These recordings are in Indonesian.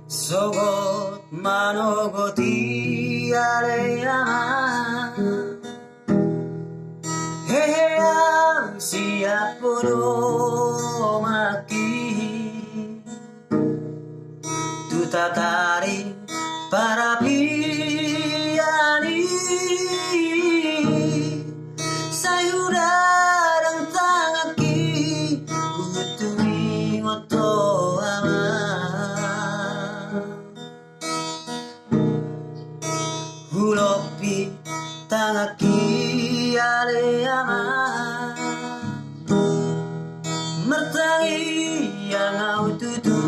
Sogot manogoti aleyama Heyang siap bodoh maki Tutatari para piani Sayudarang tangaki Utumi ngoto ama Hulopi tangaki aleyama Mertangi yang au tutuhani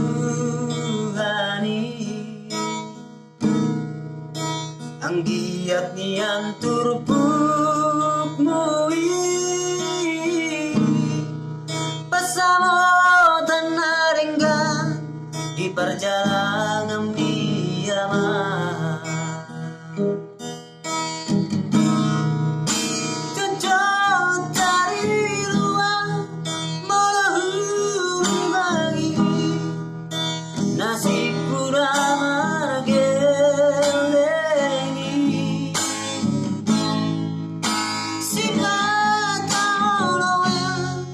Ang giat niyan turpuk mui Pasamo tanaringgan di perjalanan diama Nasib kurang gelengi Singkat tauloya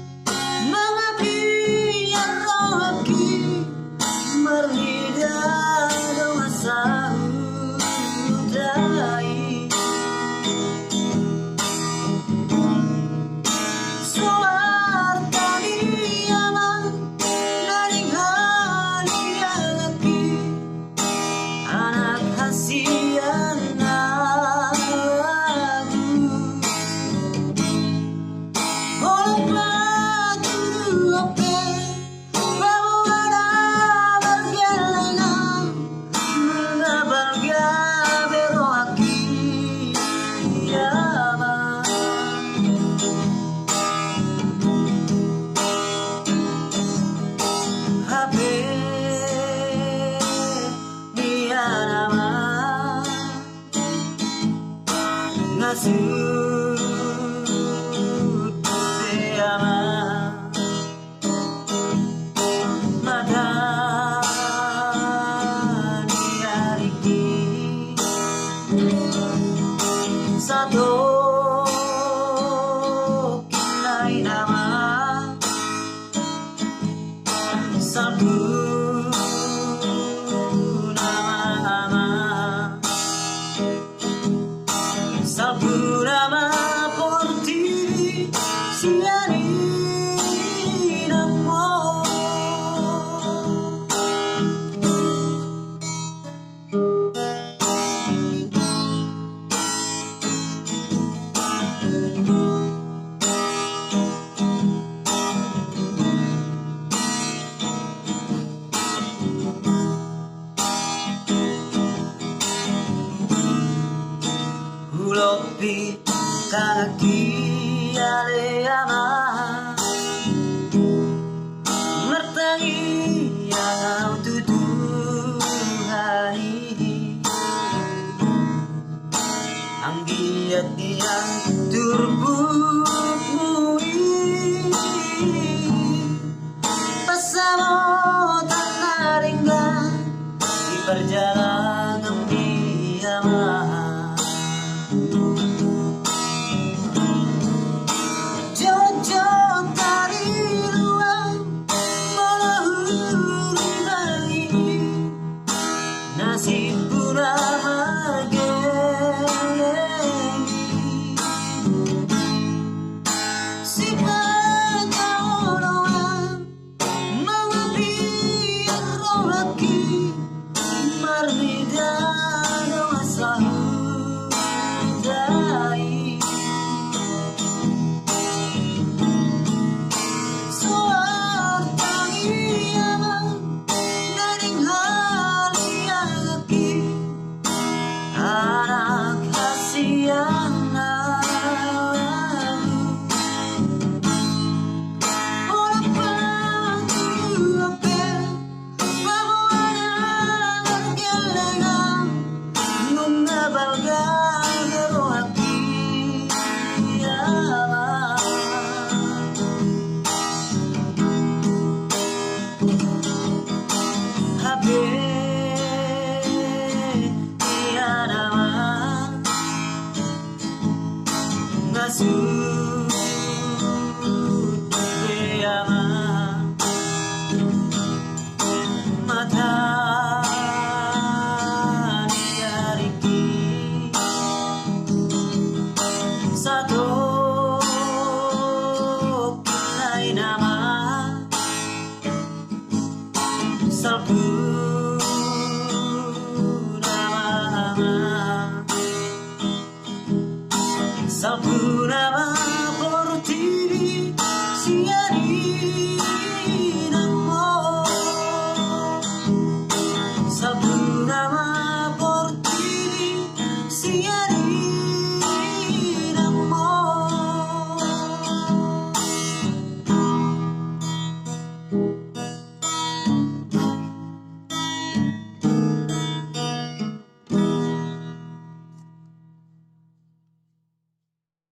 Mengapi yang rohaki Merhidah masa udai Ngasut ama mata diariki satu kinai nama sabu Saburama porti siari namo Hulopi kaki aleyama Mertangi yang tuduhani Anggiat yang turbuk mui Pasamo tanaringgan di perjalanan diama Nasib kurang gelengi masuk beama mata diariki satu pinai nama salbu nama Sabunama